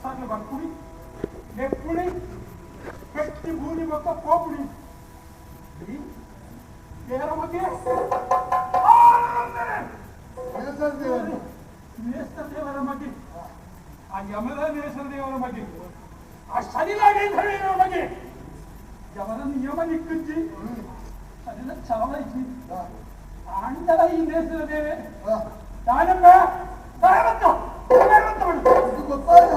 Sarla Bakuri, Nepuri, Petty Buni Baka Populi. There are again. ನೇಸದೇವರ ಮಗೆ ಆ ಯಮದ ನೇಸದೇವರ ಮಗೆ ಆ ಸರಿಲಾಗಿ ಧರೆಯುವ ಮಗೆ ಯಮನನ್ನು ಯಮ ನಿಕ್ಕುಜ್ಜಿ ಸರಿಲ ಚಲವೈಜಿ ಆಂಡಲ ಈ ನೇಸದೇವೆ ತಾನಮ್ಮ ತಾಯವಂತ ಇದು ಗೊತ್ತಾಗ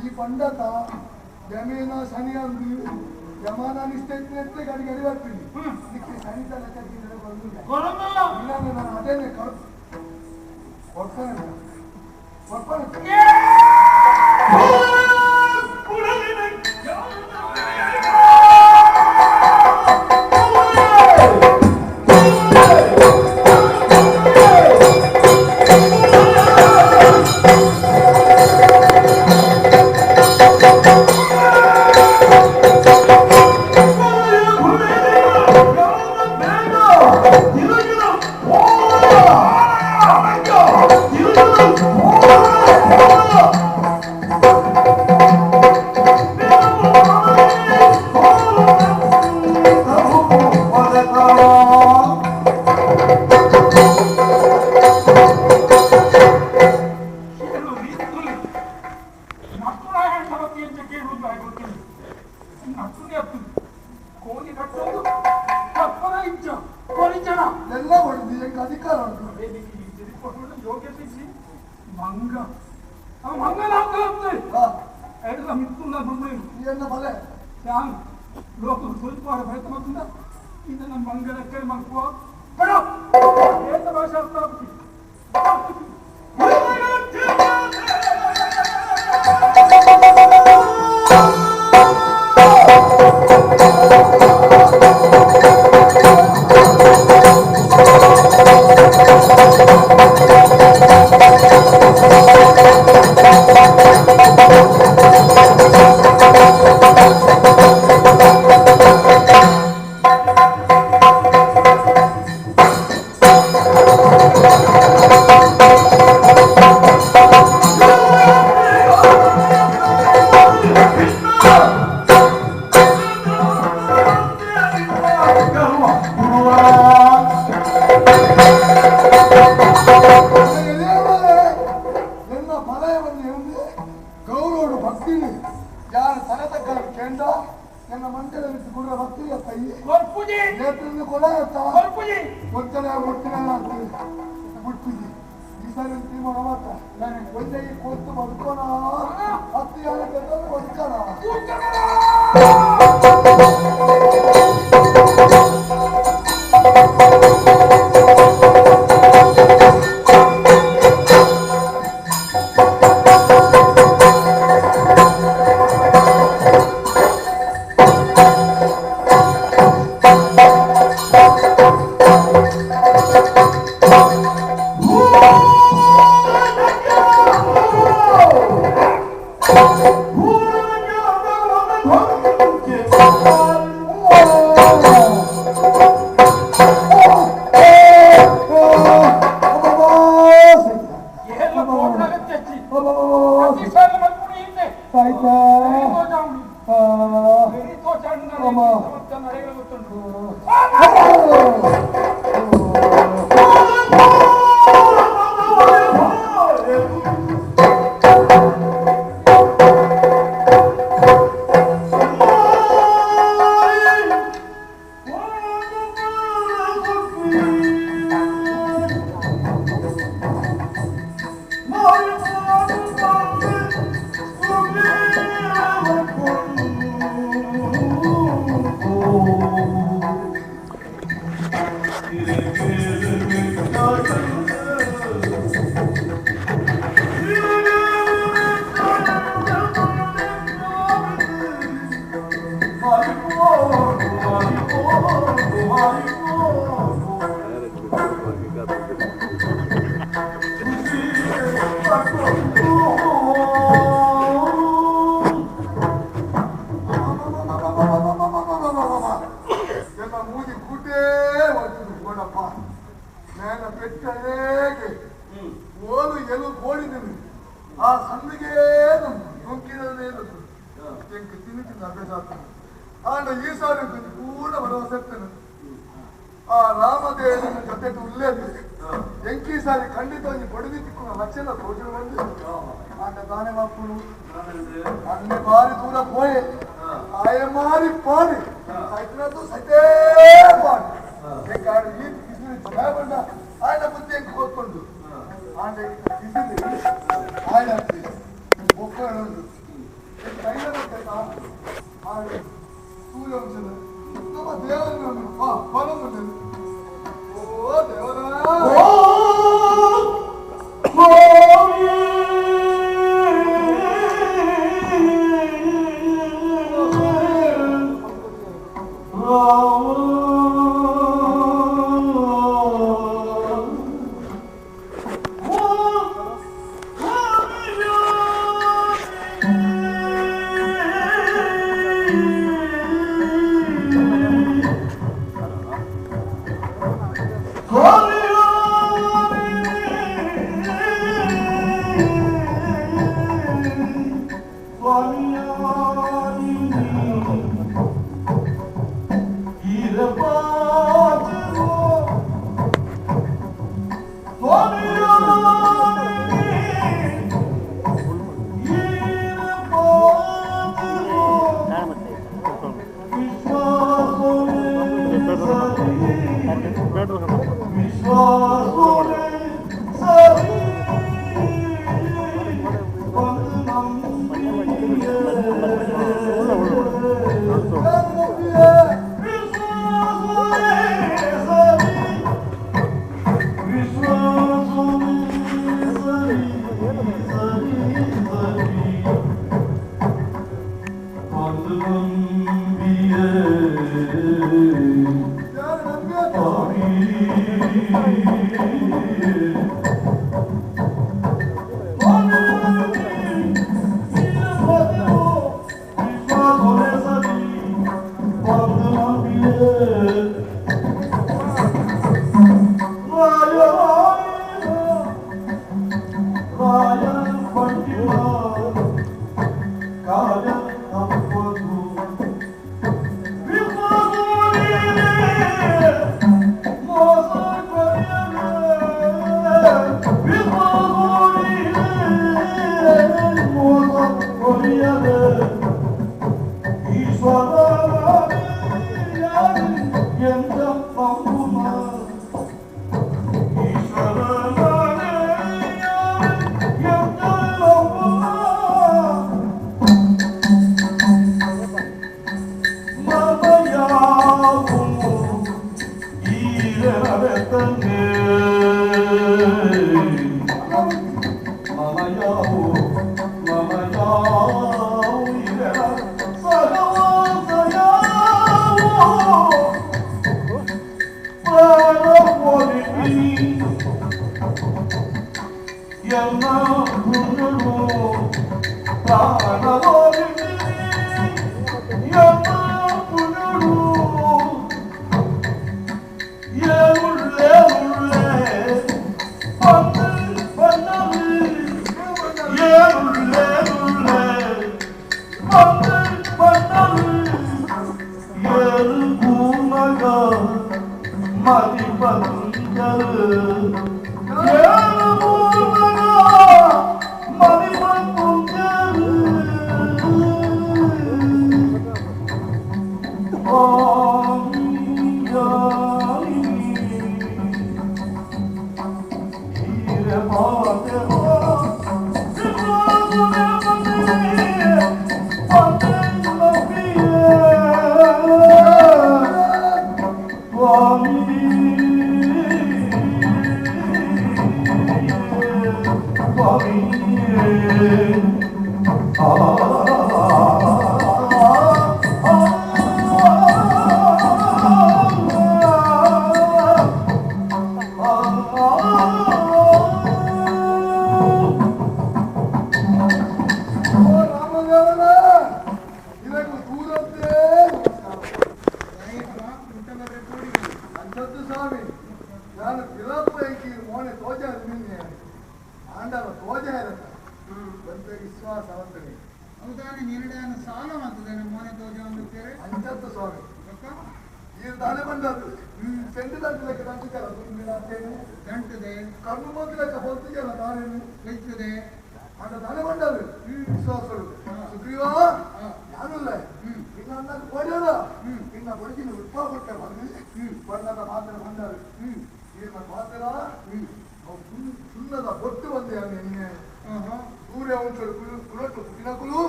ಈ ಪಂಡತ ಜಮೀನ ಶನಿ ಅಂದು ಯಮಾನ ನಿಷ್ಠೆ ಗಡಿ ಗಡಿ ಬರ್ತೀನಿ ಇದಕ್ಕೆ ಸನಿತ ಲೆಕ್ಕ ನಾನು ಅದೇನೆ ಕೊಡ್ತಾನೆ ನಡೆಯಲು ಗೊತ್ತುಂಟು. Moza అంచెత్త స్వామి ఈ దాని పండారు చెండు దంటు లెక్క దంచుతారా దంటుదే కన్ను మొద్దు లెక్క పొద్దుగా దాని పెంచుదే అంట దాని పండారు విశ్వాసుడు సుగ్రీవా యానులే నిన్న అన్నకు పోయారా నిన్న పొడికి నువ్వు ఉప్పా కొట్టే వాళ్ళు పండగ మాత్రం పండారు ఈయన మాత్రరా చిన్నదా బొట్టు ఉంది అని సూర్యవంశుడు కులట్లు పుట్టినకులు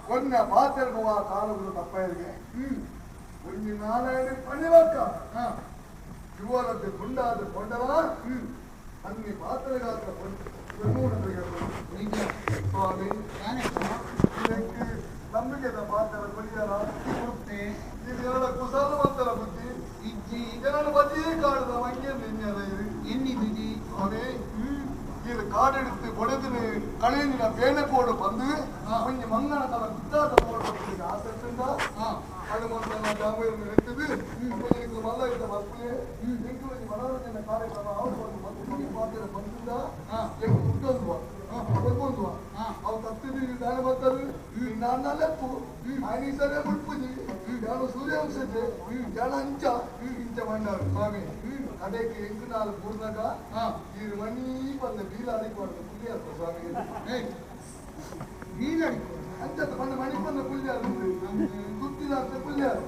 కొన్ని పాత్రలకు ఆ కాలకులు తప్పయ్యే కొన్ని నారాయణ పనివక్క యువలది గుండాది కొండవా అన్ని పాత్రగా స్వామి నమ్మిక పాత్ర కొనియారా ఇది ఎవడ కుశాలవంతల బుద్ధి ಜನರು ಬದಿ ಕಾಡುದ ಮಂಗೆ ಎನ್ನಿದಿ ಅವನೇ ಇದು ಕಾಡೆಡುத்து ಕೊಡದಿನಿ ಕಳೆನಿನ ಬೇನೆ ಕೋಡು ಬಂದು கொஞ்ச ಮಂಗನ ತಲ ಗುದ್ದಾಟ போடுறதுக்கு ஆசை இருந்தா அது ಮೊದಲ ಜಾಮೀನು ಇರ್ತದೆ கொஞ்சம் ಮಲ್ಲ ಇದ್ದ ಮಕ್ಕಳೇ ನಿಂತು ಒಂದು ಮನೋರಂಜನೆ ಕಾರ್ಯಕ್ರಮ ಅವರು ಒಂದು ಮತ್ತೆ ಪಾತ್ರ ಬಂದಿದ್ದ ಎಷ್ಟು ಉಂಟೊಂದು ಅದಕ್ಕೊಂದು ಅವು ತಪ್ಪಿದ್ದು ದಾನ ಬರ್ತಾರೆ ನಾನಲ್ಲೆಪ್ಪು ఆయన సరే ముట్టుకుని జాను సూర్యవంశే జాన అంచ ఇంచ మండారు స్వామి కడేకి ఎంకునాలు పూర్ణగా ఈ మనీ పంద బీలాడిపోడు పుల్లియారు స్వామి బీలాడిపో అంత పంద మణి పంద పుల్లియారు గుర్తిదాస్తే పుల్లియారు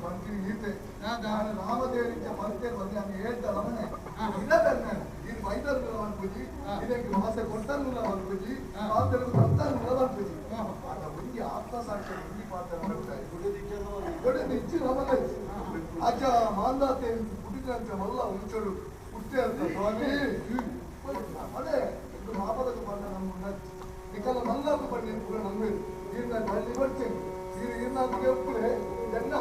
ಮಂತ್ರಿ ಈತೆ ನಾನು ರಾಮದೇವರಿಗೆ ಬರ್ತೇನೆ ಬಂದು ಹಂಗೆ ಹೇಳ್ತಾರವನೇ ಇಲ್ಲ ತನ್ನ ಇದು ವೈದ್ಯರು ಅನ್ಪೂಜಿ ಇದಕ್ಕೆ ವಾಸ ಕೊಟ್ಟಲ್ಲ ಅನ್ಪೂಜಿ ಪಾತ್ರಗಳು ಕೊಟ್ಟಲ್ಲ ಅನ್ಪೂಜಿ ಅದ ಮುಂದೆ ಆತ್ಮಸಾಕ್ಷಿ ಹಿಂದಿ ಪಾತ್ರ ಕೊಡೆ ನಿಚ್ಚಿ ನಮ್ಮಲ್ಲ ಅಜ್ಜ ಮಾಂದಾತೆ ಹುಟ್ಟಿದಂತೆ ಮಲ್ಲ ಉಂಚರು ಹುಟ್ಟೆ ಅಂತ ಸ್ವಾಮಿ ಅದೇ ಇದು ಮಾಪದಕ್ಕೆ ಬಂದ ನಮ್ಮ ನಿಕಲ ಮಲ್ಲಾಕು ಬಂದು ಕೂಡ ನಂಬೇರು ಈಗ ಹಳ್ಳಿ ಬರ್ತೇನೆ ಈಗ నాకు ఎప్పుడే ఎన్న